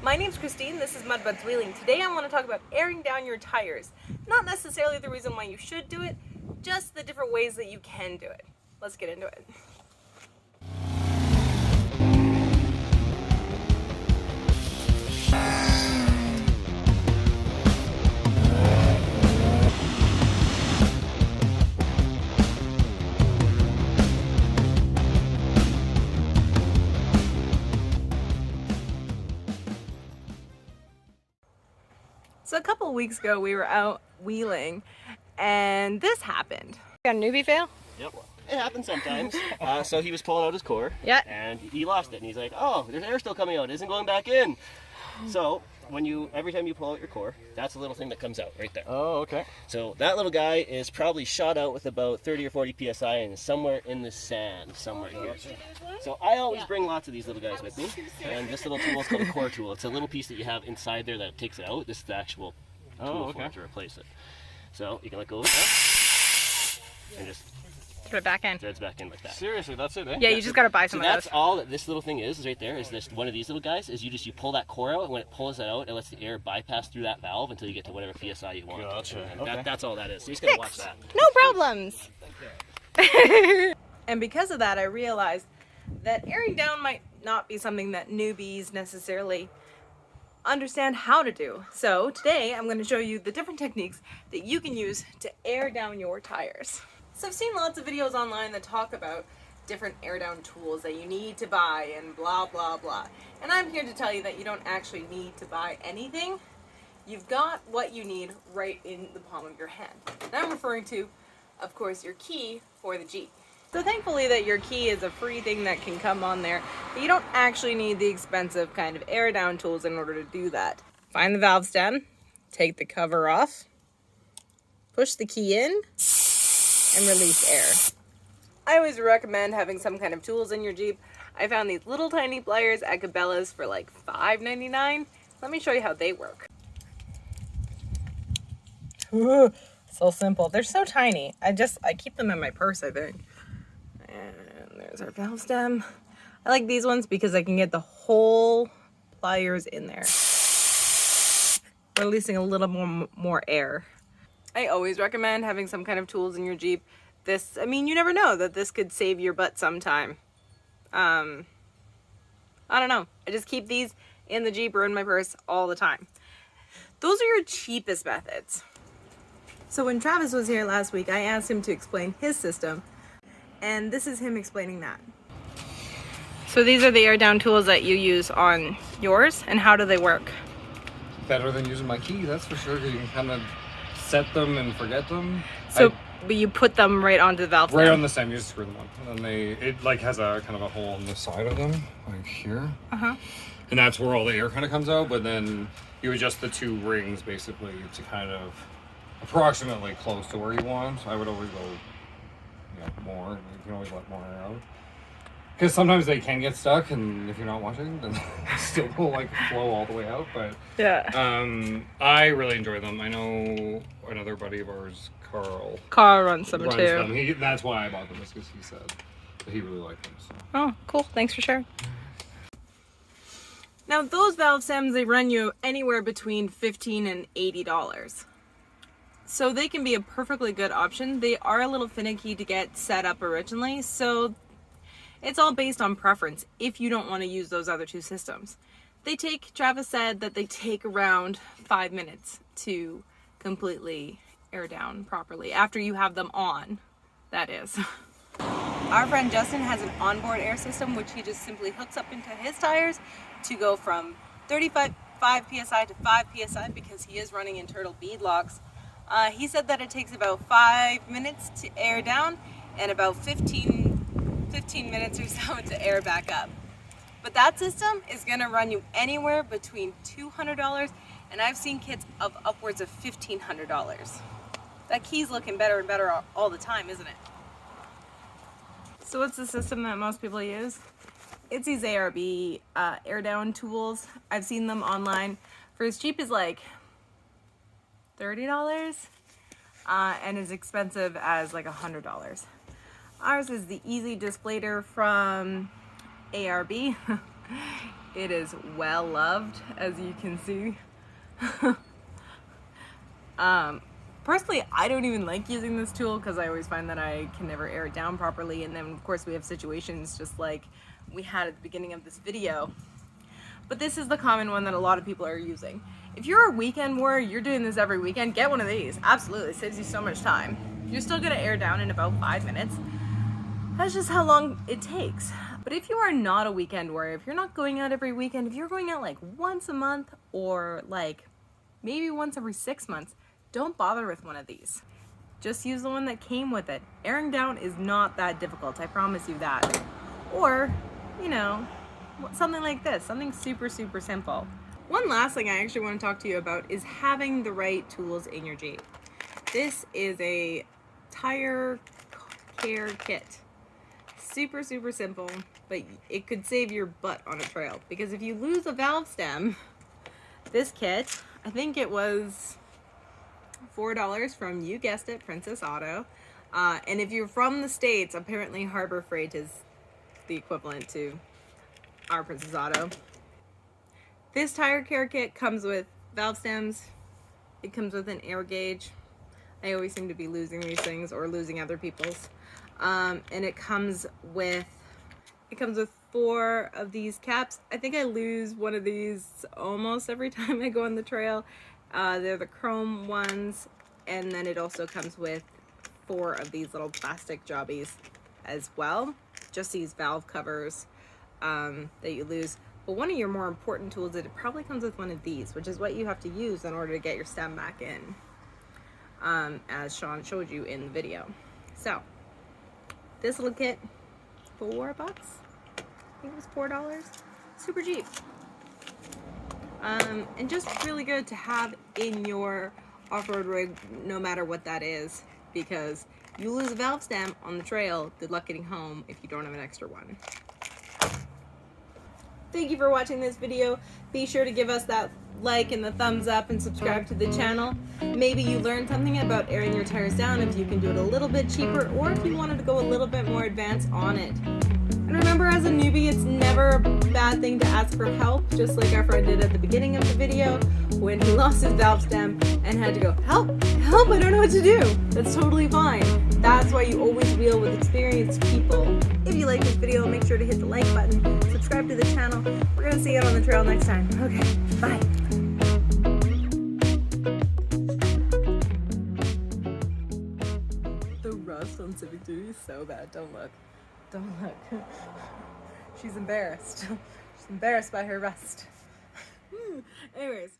My name's Christine, this is Mudbudz Wheeling. Today I want to talk about airing down your tires. Not necessarily the reason why you should do it, just the different ways that you can do it. Let's get into it. So a couple weeks ago we were out wheeling and this happened. Got a newbie fail? Yep, it happens sometimes. So he was pulling out his core, yeah, and he lost it. And he's like, "Oh, there's air still coming out. It isn't going back in." So every time you pull out your core, that's a little thing that comes out right there. Oh, okay. So that little guy is probably shot out with about 30 or 40 psi and is somewhere in the sand, somewhere here. So I always bring lots of these little guys with me, and this little tool is called a core tool. It's a little piece that you have inside there that takes it out. This is the actual tool for it to replace it. So you can let go of it now, and just put it back in. threads back in like that. Seriously, that's it, eh? Yeah, you just gotta buy some so of that's those. all that this little thing is right there, is this one of these little guys, is you pull that core out, and when it pulls it out, it lets the air bypass through that valve until you get to whatever PSI you want. Gotcha. And Okay. that's all that is. So you just gotta watch that. No problems. And because of that, I realized that airing down might not be something that newbies necessarily understand how to do. So today I'm going to show you the different techniques that you can use to air down your tires. So I've seen lots of videos online that talk about different air down tools that you need to buy and blah blah blah. And I'm here to tell you that you don't actually need to buy anything. You've got what you need right in the palm of your hand. And I'm referring to, of course, your key for the Jeep. So thankfully that your key is a free thing that can come on there, but you don't actually need the expensive kind of air down tools in order to do that. Find the valve stem, take the cover off, push the key in, and release air. I always recommend having some kind of tools in your Jeep. I found these little tiny pliers at Cabela's for like $5.99. Let me show you how they work. So simple. They're so tiny. I keep them in my purse, I think. And there's our valve stem. I like these ones because I can get the whole pliers in there, releasing a little more air. I always recommend having some kind of tools in your Jeep. I mean, you never know that this could save your butt sometime. I don't know. I just keep these in the Jeep or in my purse all the time. Those are your cheapest methods. So when Travis was here last week, I asked him to explain his system, and this is him explaining that. So these are the air down tools that you use on yours, and how do they work? Better than using my key, that's for sure, because you can kind of set them and forget them. So, but you put them right onto the valve stem? Right on the stem, you just screw them on. And then it like has a kind of a hole on the side of them, like here. And that's where all the air kind of comes out, but then you adjust the two rings basically to kind of approximately close to where you want. I would always go more. You can always let more air out. Because sometimes they can get stuck, and if you're not watching, then they still will like flow all the way out. But yeah, I really enjoy them. I know another buddy of ours, Carl runs them too. That's why I bought them, is because he said that he really liked them. So. Oh, cool. Thanks for sharing. Now those valve stems, they run you anywhere between $15 and $80. So they can be a perfectly good option. They are a little finicky to get set up originally, so it's all based on preference if you don't want to use those other two systems. Travis said that they take around 5 minutes to completely air down properly, after you have them on, that is. Our friend Justin has an onboard air system, which he just simply hooks up into his tires to go from 35 PSI to 5 PSI because he is running in turtle bead locks. He said that it takes about 5 minutes to air down and about 15 minutes or so to air back up. But that system is going to run you anywhere between $200 and I've seen kits of upwards of $1,500. That key's looking better and better all the time, isn't it? So what's the system that most people use? It's these ARB air down tools. I've seen them online for as cheap as like $30 and as expensive as like $100. Ours is the Easy Displater from ARB. It is well loved, as you can see. Personally, I don't even like using this tool because I always find that I can never air it down properly, and then of course we have situations just like we had at the beginning of this video. But this is the common one that a lot of people are using. If you're a weekend warrior, you're doing this every weekend, get one of these. Absolutely, it saves you so much time. You're still gonna air down in about 5 minutes. That's just how long it takes. But if you are not a weekend warrior, if you're not going out every weekend, if you're going out like once a month or like maybe once every 6 months, don't bother with one of these. Just use the one that came with it. Airing down is not that difficult, I promise you that. Or, you know, something like this, something super, super simple. One last thing I actually want to talk to you about is having the right tools in your Jeep. This is a tire care kit. Super, super simple, but it could save your butt on a trail. Because if you lose a valve stem, this kit, I think it was $4 from, you guessed it, Princess Auto. And if you're from the States, apparently Harbor Freight is the equivalent to our Princess Auto. This tire care kit comes with valve stems. It comes with an air gauge. I always seem to be losing these things or losing other people's. And it comes with 4 of these caps. I think I lose one of these almost every time I go on the trail. They're the chrome ones, and then it also comes with 4 of these little plastic jobbies as well. Just these valve covers that you lose. But one of your more important tools, it probably comes with one of these, which is what you have to use in order to get your stem back in, as Sean showed you in the video. So this little kit, $4. I think it was $4. Super cheap. And just really good to have in your off-road rig, no matter what that is, because you lose a valve stem on the trail, good luck getting home if you don't have an extra one. Thank you for watching this video. Be sure to give us that like and the thumbs up and subscribe to the channel. Maybe you learned something about airing your tires down, if you can do it a little bit cheaper, or if you wanted to go a little bit more advanced on it. And remember, as a newbie, it's never a bad thing to ask for help, just like our friend did at the beginning of the video when he lost his valve stem and had to go, help, help, I don't know what to do. That's totally fine. That's why you always wheel with experienced people. If you like this video, make sure to hit the like button, subscribe to the channel. We're going to see you on the trail next time. Okay, bye. The rust on Civic Duty is so bad. Don't look. Don't look. She's embarrassed. She's embarrassed by her rust. Anyways.